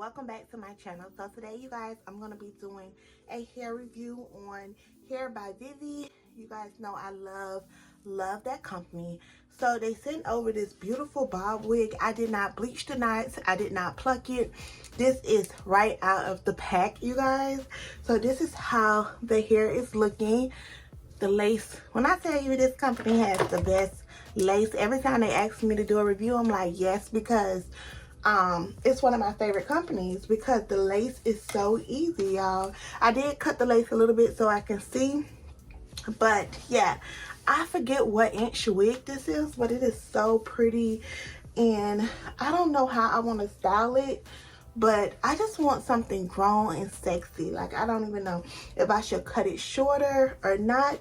welcome back to my channel. So today, you guys, I'm going to be doing a hair review on Hairvivi. You guys know I love that company. So they sent over this beautiful bob wig. I did not bleach the knots. I did not pluck it. This is right out of the pack, you guys. So this is how the hair is looking. The lace, when I tell you this company has the best lace, every time they ask me to do a review, I'm like, yes, because it's one of my favorite companies because the lace is so easy, y'all. I did cut the lace a little bit so I can see, but yeah, I forget what inch wig this is, but it is so pretty, and I don't know how I want to style it, but I just want something grown and sexy. Like, I don't even know if I should cut it shorter or not,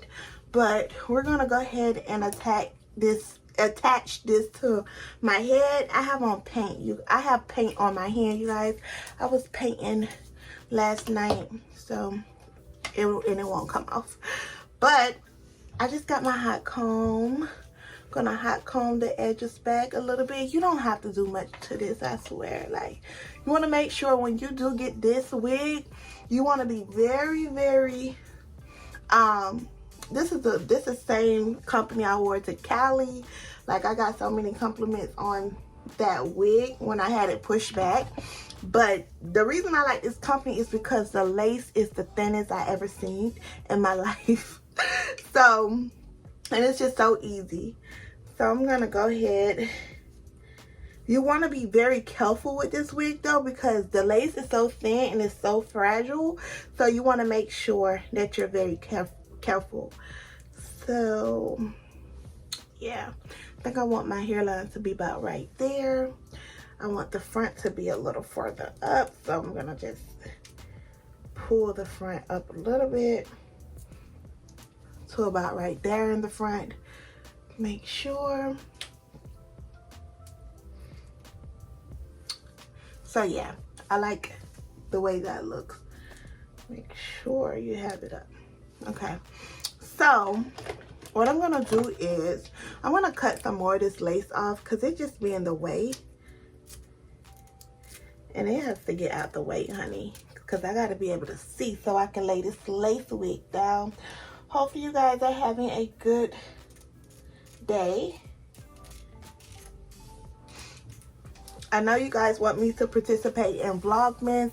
but we're gonna go ahead and attach this to my head. I have on paint. I have paint on my hand, you guys. I was painting last night, so it won't come off. But I just got my hot comb. Gonna hot comb the edges back a little bit. You don't have to do much to this, I swear. Like, you want to make sure when you do get this wig, you want to be very this is the same company I wore to Cali. Like, I got so many compliments on that wig when I had it pushed back. But the reason I like this company is because the lace is the thinnest I ever seen in my life. So, and it's just so easy. So I'm gonna go ahead. You want to be very careful with this wig though, because the lace is so thin and it's so fragile. So you want to make sure that you're very careful. So yeah, I think I want my hairline to be about right there. I want the front to be a little further up, so I'm gonna just pull the front up a little bit to about right there in the front. Make sure. So yeah, I like the way that looks. Make sure you have it up. Okay, so what I'm gonna do is I'm gonna cut some more of this lace off because it just be in the way, and it has to get out the way, honey, because I gotta be able to see so I can lay this lace wig down. Hopefully you guys are having a good day. I know you guys want me to participate in Vlogmas,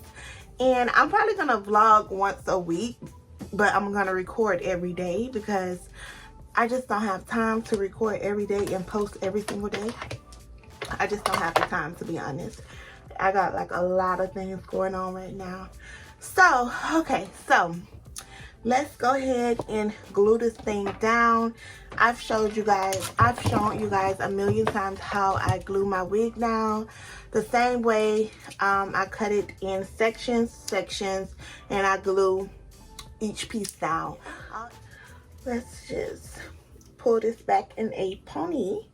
and I'm probably gonna vlog once a week, but I'm gonna record every day because I just don't have time to record every day and post every single day. I just don't have the time, to be honest. I got like a lot of things going on right now. So, okay, so let's go ahead and glue this thing down. I've shown you guys a million times how I glue my wig down. The same way I cut it in sections, and I glue each piece down. Let's just pull this back in a pony.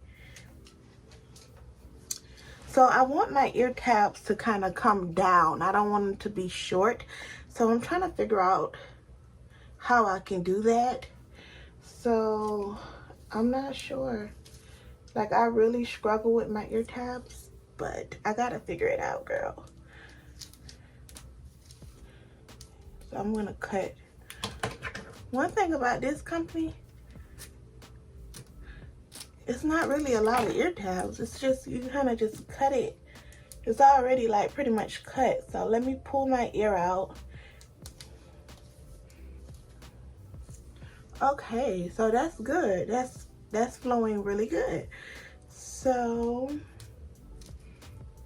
So I want my ear tabs to kind of come down. I don't want them to be short. So I'm trying to figure out how I can do that. So I'm not sure. Like, I really struggle with my ear tabs, but I gotta figure it out, girl. So I'm gonna cut. One thing about this company, it's not really a lot of ear tabs. It's just, you kind of just cut it. It's already like pretty much cut. So let me pull my ear out. Okay, so that's good. That's flowing really good. So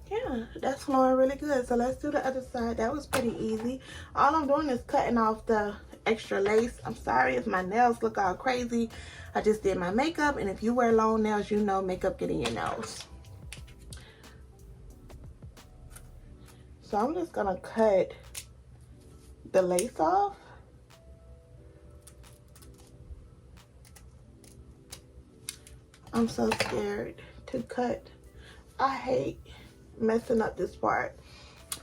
yeah, that's flowing really good. So let's do the other side. That was pretty easy. All I'm doing is cutting off the extra lace. I'm sorry if my nails look all crazy. I just did my makeup, and if you wear long nails, you know makeup get in your nose. So I'm just gonna cut the lace off. I'm so scared to cut. I hate messing up this part.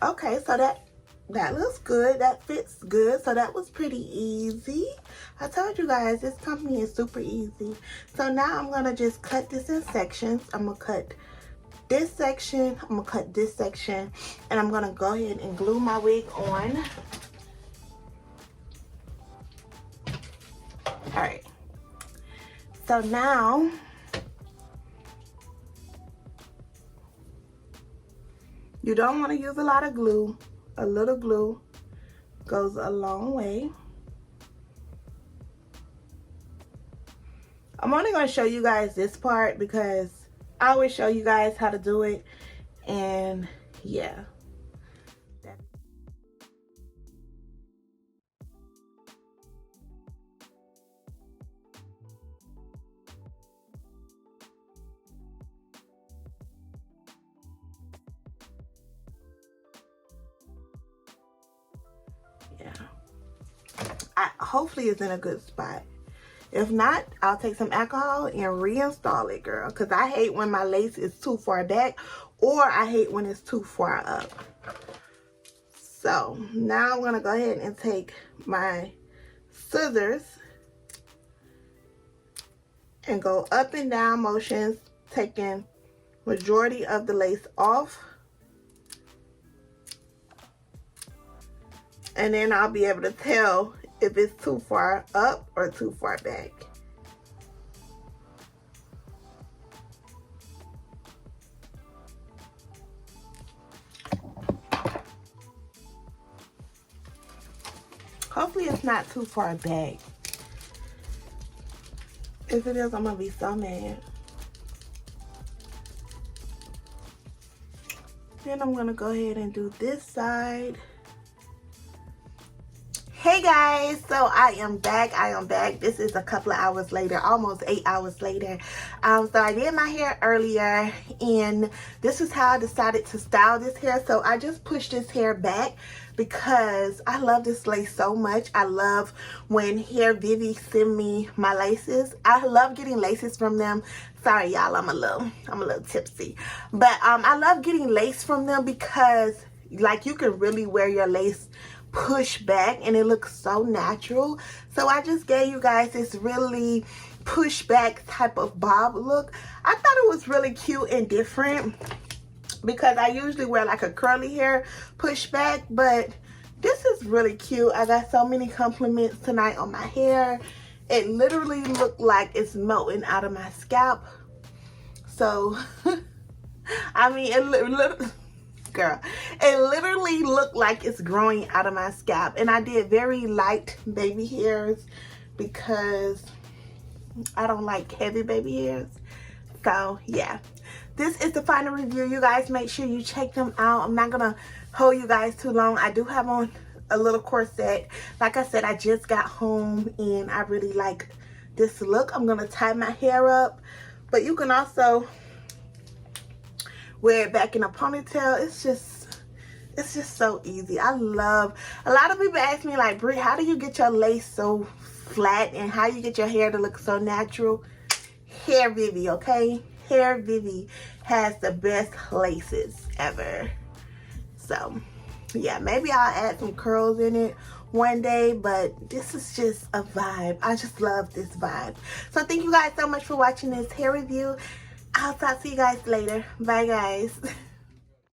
Okay, so that looks good. That fits good. So that was pretty easy. I told you guys this company is super easy. So now I'm gonna just cut this in sections. I'm gonna cut this section, I'm gonna cut this section, and I'm gonna go ahead and glue my wig on. All right, so now you don't want to use a lot of glue. A little glue goes a long way. I'm only going to show you guys this part because I always show you guys how to do it, and yeah. Hopefully it's in a good spot. If not, I'll take some alcohol and reinstall it, girl, because I hate when my lace is too far back, or I hate when it's too far up. So now I'm gonna go ahead and take my scissors and go up and down motions, taking majority of the lace off. And then I'll be able to tell if it's too far up or too far back. Hopefully it's not too far back. If it is, I'm gonna be so mad. Then I'm gonna go ahead and do this side. Hey guys, so I am back. This is a couple of hours later, almost 8 hours later. So I did my hair earlier, and this is how I decided to style this hair. So I just pushed this hair back because I love this lace so much. I love when Hairvivi send me my laces. I love getting laces from them. Sorry y'all, I'm a little tipsy. But I love getting lace from them because like you can really wear your lace push back and it looks so natural. So I just gave you guys this really push back type of bob look. I thought it was really cute and different because I usually wear like a curly hair push back, but this is really cute. I got so many compliments tonight on my hair. It literally looked like it's melting out of my scalp. So I mean, it literally looked like it's growing out of my scalp. And I did very light baby hairs because I don't like heavy baby hairs. So yeah, this is the final review. You guys make sure you check them out. I'm not gonna hold you guys too long. I do have on a little corset. Like I said, I just got home and I really like this look. I'm gonna tie my hair up, but you can also wear it back in a ponytail. It's just so easy. I love, a lot of people ask me like, Bree, how do you get your lace so flat and how you get your hair to look so natural? Hairvivi, okay? Hairvivi has the best laces ever. So yeah, maybe I'll add some curls in it one day, but this is just a vibe. I just love this vibe. So thank you guys so much for watching this hair review. I'll talk to you guys later. Bye guys.